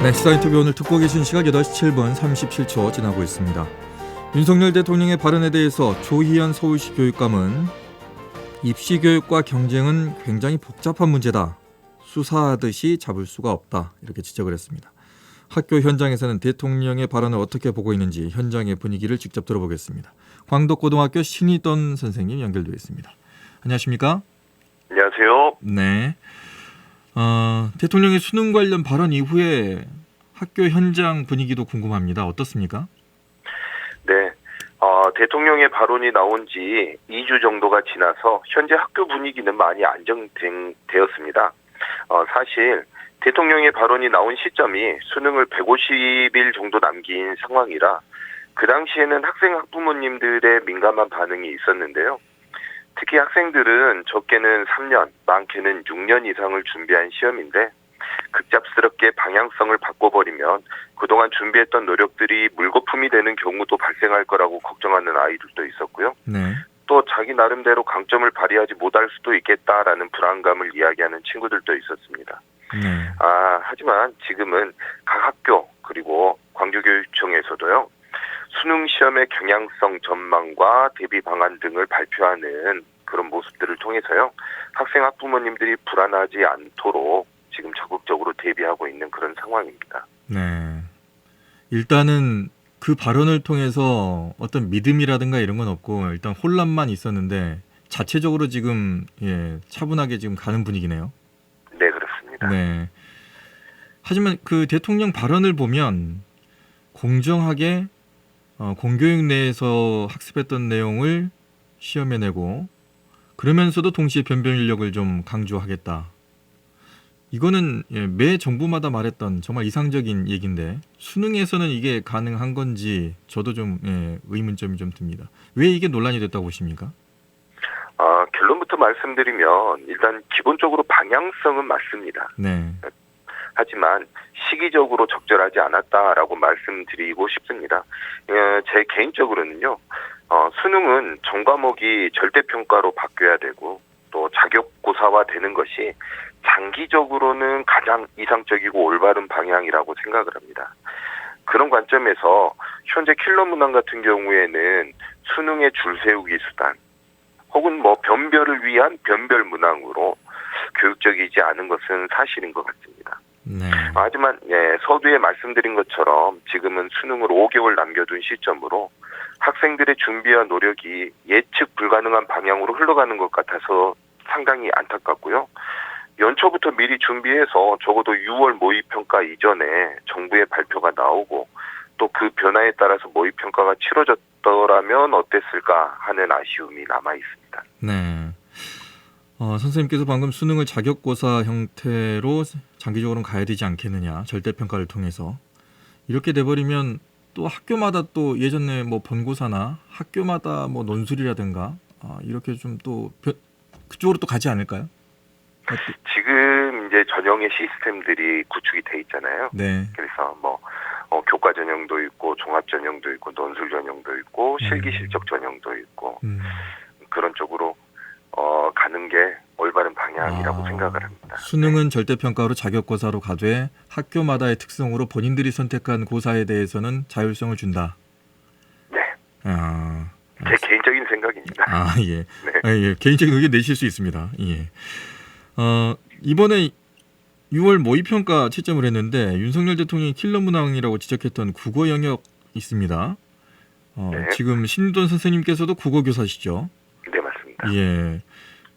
네, 시사 인터뷰 오늘 듣고 계신 시각 8시 7분 37초 지나고 있습니다. 윤석열 대통령의 발언에 대해서 조희연 서울시 교육감은 입시 교육과 경쟁은 굉장히 복잡한 문제다. 수사하듯이 잡을 수가 없다. 이렇게 지적을 했습니다. 학교 현장에서는 대통령의 발언을 어떻게 보고 있는지 현장의 분위기를 직접 들어보겠습니다. 광덕고등학교 신희돈 선생님 연결되어 있습니다. 안녕하십니까? 안녕하세요. 네. 대통령의 수능 관련 발언 이후에 학교 현장 분위기도 궁금합니다. 어떻습니까? 네. 대통령의 발언이 나온 지 2주 정도가 지나서 현재 학교 분위기는 많이 안정되었습니다. 사실 대통령의 발언이 나온 시점이 수능을 150일 정도 남긴 상황이라 그 당시에는 학생 학부모님들의 민감한 반응이 있었는데요. 특히 학생들은 적게는 3년, 많게는 6년 이상을 준비한 시험인데 급작스럽게 방향성을 바꿔버리면 그동안 준비했던 노력들이 물거품이 되는 경우도 발생할 거라고 걱정하는 아이들도 있었고요. 네. 또 자기 나름대로 강점을 발휘하지 못할 수도 있겠다라는 불안감을 이야기하는 친구들도 있었습니다. 네. 하지만 지금은 각 학교 그리고 광주교육청에서도요. 수능 시험의 경향성 전망과 대비 방안 등을 발표하는 그런 모습들을 통해서요. 학생 학부모님들이 불안하지 않도록 지금 적극적으로 대비하고 있는 그런 상황입니다. 네. 일단은 그 발언을 통해서 어떤 믿음이라든가 이런 건 없고 일단 혼란만 있었는데 자체적으로 지금 차분하게 지금 가는 분위기네요. 네, 그렇습니다. 네. 하지만 그 대통령 발언을 보면 공정하게 공교육 내에서 학습했던 내용을 시험에 내고 그러면서도 동시에 변별 인력을 좀 강조하겠다. 이거는 매 정부마다 말했던 정말 이상적인 얘기인데 수능에서는 이게 가능한 건지 저도 좀 의문점이 좀 듭니다. 왜 이게 논란이 됐다고 보십니까? 결론부터 말씀드리면 일단 기본적으로 방향성은 맞습니다. 네. 하지만 시기적으로 적절하지 않았다라고 말씀드리고 싶습니다. 제 개인적으로는요. 수능은 전과목이 절대평가로 바뀌어야 되고 또 자격고사화 되는 것이 장기적으로는 가장 이상적이고 올바른 방향이라고 생각을 합니다. 그런 관점에서 현재 킬러 문항 같은 경우에는 수능의 줄세우기 수단 혹은 변별을 위한 변별 문항으로 교육적이지 않은 것은 사실인 것 같습니다. 네. 하지만 서두에 말씀드린 것처럼 지금은 수능을 5개월 남겨둔 시점으로 학생들의 준비와 노력이 예측 불가능한 방향으로 흘러가는 것 같아서 상당히 안타깝고요. 연초부터 미리 준비해서 적어도 6월 모의평가 이전에 정부의 발표가 나오고 또 그 변화에 따라서 모의평가가 치러졌더라면 어땠을까 하는 아쉬움이 남아 있습니다. 네. 선생님께서 방금 수능을 자격고사 형태로 장기적으로는 가야 되지 않겠느냐. 절대평가를 통해서. 이렇게 돼버리면 또 학교마다 또 예전에 본고사나 학교마다 논술이라든가 이렇게 좀 또 그쪽으로 또 가지 않을까요? 지금 이제 전형의 시스템들이 구축이 돼 있잖아요. 네. 그래서 교과 전형도 있고 종합 전형도 있고 논술 전형도 있고 실기 실적 전형도 있고 그런 쪽으로 가는 게 올바른 방향이라고 생각을 합니다. 수능은 절대평가로 자격고사로 가되 학교마다의 특성으로 본인들이 선택한 고사에 대해서는 자율성을 준다. 네. 제 개인적인 생각입니다. 예. 네. 예. 개인적인 의견 내실 수 있습니다. 예. 이번에 6월 모의평가 채점을 했는데 윤석열 대통령이 킬러 문항이라고 지적했던 국어 영역 있습니다. 네. 지금 신희돈 선생님께서도 국어 교사시죠? 네, 맞습니다. 예.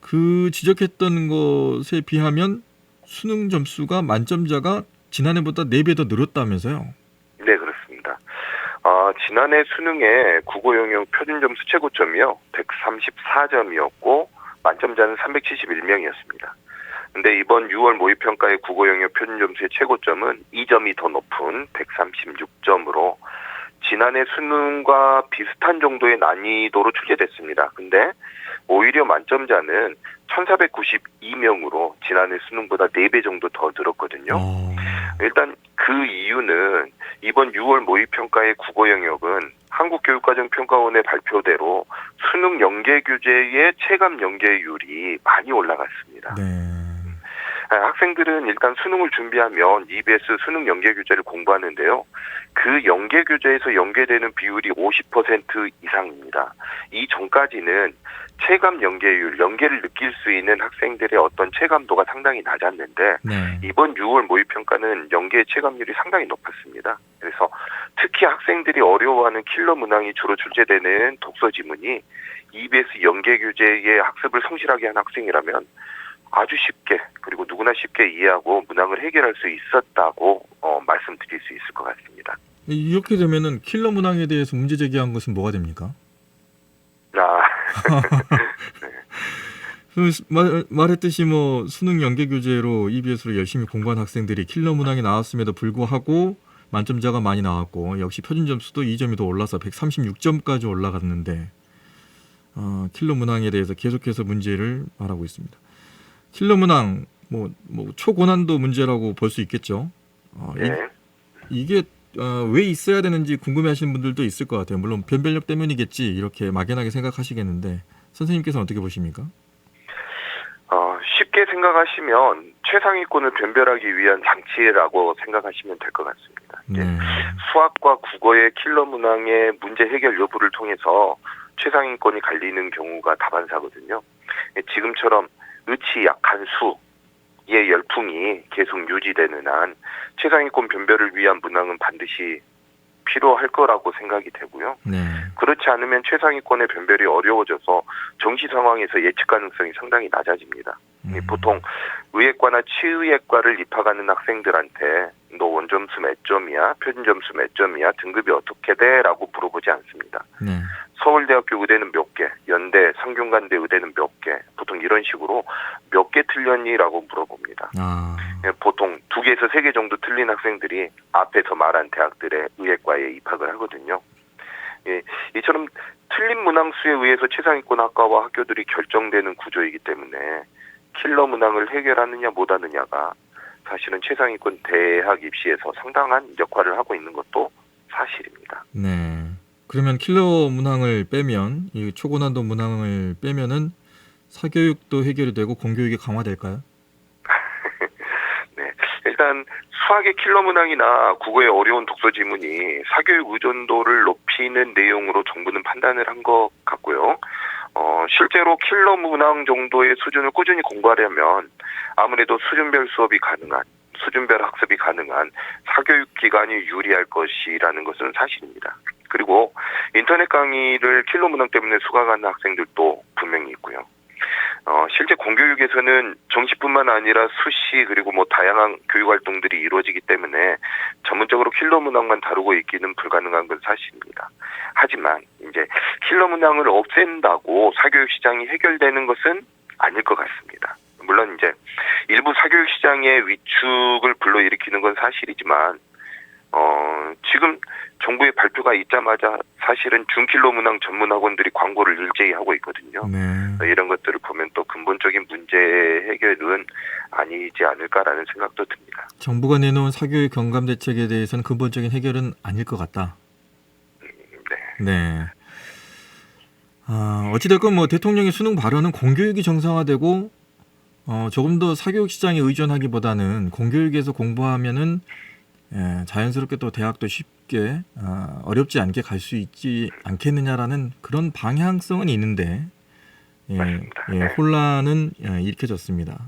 그 지적했던 것에 비하면 수능 점수가 만점자가 지난해보다 4배 더 늘었다면서요? 네, 그렇습니다. 지난해 수능의 국어 영역 표준 점수 최고점이요. 134점이었고 만점자는 371명이었습니다. 근데 이번 6월 모의평가의 국어 영역 표준 점수의 최고점은 2점이 더 높은 136점으로 지난해 수능과 비슷한 정도의 난이도로 출제됐습니다. 근데 오히려 만점자는 1,492명으로 지난해 수능보다 4배 정도 더 늘었거든요. 일단 그 이유는 이번 6월 모의평가의 국어 영역은 한국교육과정평가원의 발표대로 수능 연계 규제의 체감 연계율이 많이 올라갔습니다. 네. 학생들은 일단 수능을 준비하면 EBS 수능 연계 교재를 공부하는데요. 그 연계 교재에서 연계되는 비율이 50% 이상입니다. 이 전까지는 체감 연계율, 연계를 느낄 수 있는 학생들의 어떤 체감도가 상당히 낮았는데 네. 이번 6월 모의평가는 연계 체감률이 상당히 높았습니다. 그래서 특히 학생들이 어려워하는 킬러 문항이 주로 출제되는 독서 지문이 EBS 연계 교재의 학습을 성실하게 한 학생이라면 아주 쉽게 그리고 누구나 쉽게 이해하고 문항을 해결할 수 있었다고 말씀드릴 수 있을 것 같습니다. 이렇게 되면은 킬러 문항에 대해서 문제 제기한 것은 뭐가 됩니까? 말했듯이 뭐 수능 연계 교재로 EBS로 열심히 공부한 학생들이 킬러 문항이 나왔음에도 불구하고 만점자가 많이 나왔고 역시 표준 점수도 2점이 더 올라서 136점까지 올라갔는데 킬러 문항에 대해서 계속해서 문제를 말하고 있습니다. 킬러 문항 뭐 초고난도 문제라고 볼 수 있겠죠. 네. 이게 왜 있어야 되는지 궁금해하시는 분들도 있을 것 같아요. 물론 변별력 때문이겠지 이렇게 막연하게 생각하시겠는데 선생님께서는 어떻게 보십니까? 쉽게 생각하시면 최상위권을 변별하기 위한 장치라고 생각하시면 될 것 같습니다. 네. 수학과 국어의 킬러 문항의 문제 해결 여부를 통해서 최상위권이 갈리는 경우가 다반사거든요. 지금처럼 의치 약한 수의 열풍이 계속 유지되는 한 최상위권 변별을 위한 문항은 반드시 필요할 거라고 생각이 되고요. 네. 그렇지 않으면 최상위권의 변별이 어려워져서 정시 상황에서 예측 가능성이 상당히 낮아집니다. 보통 의예과나 치의예과를 입학하는 학생들한테 너 원점수 몇 점이야? 표준점수 몇 점이야? 등급이 어떻게 돼? 라고 물어보지 않습니다. 네. 서울대학교 의대는 몇 개, 연대, 성균관대 의대는 몇 개, 보통 이런 식으로 몇 개 틀렸니? 라고 물어봅니다. 보통 2개에서 3개 정도 틀린 학생들이 앞에서 말한 대학들의 의예과에 입학을 하거든요. 이처럼 틀린 문항수에 의해서 최상위권 학과와 학교들이 결정되는 구조이기 때문에 킬러 문항을 해결하느냐 못하느냐가 사실은 최상위권 대학 입시에서 상당한 역할을 하고 있는 것도 사실입니다. 네. 그러면 킬러 문항을 빼면 이 초고난도 문항을 빼면은 사교육도 해결이 되고 공교육이 강화될까요? 네. 일단 수학의 킬러 문항이나 국어의 어려운 독서 지문이 사교육 의존도를 높이는 내용으로 정부는 판단을 한 것 같고요. 실제로 킬러 문항 정도의 수준을 꾸준히 공부하려면 아무래도 수준별 수업이 가능한, 수준별 학습이 가능한 사교육 기관이 유리할 것이라는 것은 사실입니다. 그리고 인터넷 강의를 킬러 문항 때문에 수강하는 학생들도 분명히 있고요. 실제 공교육에서는 정시뿐만 아니라 수시 그리고 다양한 교육 활동들이 이루어지기 때문에 전문적으로 킬러 문항만 다루고 있기는 불가능한 건 사실입니다. 하지만 이제 킬러 문항을 없앤다고 사교육 시장이 해결되는 것은 아닐 것 같습니다. 물론 이제 일부 사교육 시장의 위축을 불러일으키는 건 사실이지만 지금 정부의 발표가 있자마자 사실은 중킬러 문항 전문 학원들이 광고를 일제히 하고 있거든요. 네. 이런 것들을 보면 또 근본적인 문제 해결은 아니지 않을까라는 생각도 듭니다. 정부가 내놓은 사교육 경감 대책에 대해서는 근본적인 해결은 아닐 것 같다. 네. 네. 어찌됐건 대통령의 수능 발언은 공교육이 정상화되고 조금 더 사교육 시장에 의존하기보다는 공교육에서 공부하면은 자연스럽게 또 대학도 쉽게 어렵지 않게 갈 수 있지 않겠느냐라는 그런 방향성은 있는데 혼란은 일으켜졌습니다.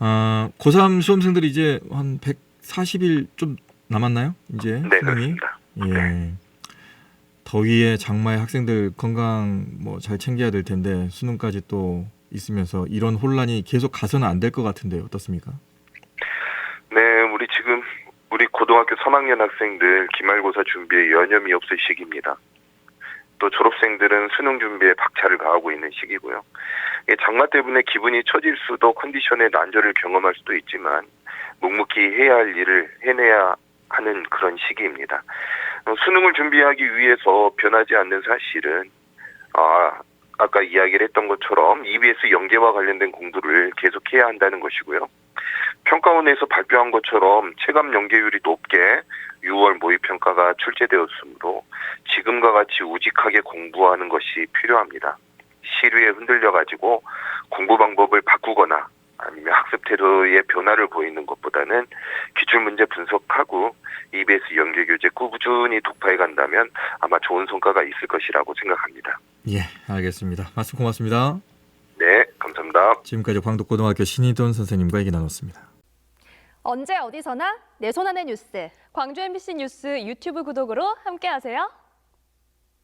고3 수험생들이 이제 한 140일 좀 남았나요? 이제 네, 수능이. 그렇습니다. 더위에 장마에 학생들 건강 잘 챙겨야 될 텐데 수능까지 또 있으면서 이런 혼란이 계속 가서는 안 될 것 같은데 어떻습니까? 네, 우리 고등학교 3학년 학생들 기말고사 준비에 여념이 없을 시기입니다. 또 졸업생들은 수능 준비에 박차를 가하고 있는 시기고요. 장마 때문에 기분이 처질 수도 컨디션의 난조를 경험할 수도 있지만 묵묵히 해야 할 일을 해내야 하는 그런 시기입니다. 수능을 준비하기 위해서 변하지 않는 사실은 아까 이야기를 했던 것처럼 EBS 연계와 관련된 공부를 계속해야 한다는 것이고요. 평가원에서 발표한 것처럼 체감 연계율이 높게 6월 모의평가가 출제되었으므로 지금과 같이 우직하게 공부하는 것이 필요합니다. 시류에 흔들려가지고 공부 방법을 바꾸거나 아니면 학습 태도의 변화를 보이는 것보다는 기출문제 분석하고 EBS 연계교재 꾸준히 독파해 간다면 아마 좋은 성과가 있을 것이라고 생각합니다. 예, 알겠습니다. 말씀 고맙습니다. 네, 감사합니다. 지금까지 광덕고등학교 신희돈 선생님과 얘기 나눴습니다. 언제 어디서나 내 손 안의 뉴스. 광주 MBC 뉴스 유튜브 구독으로 함께하세요.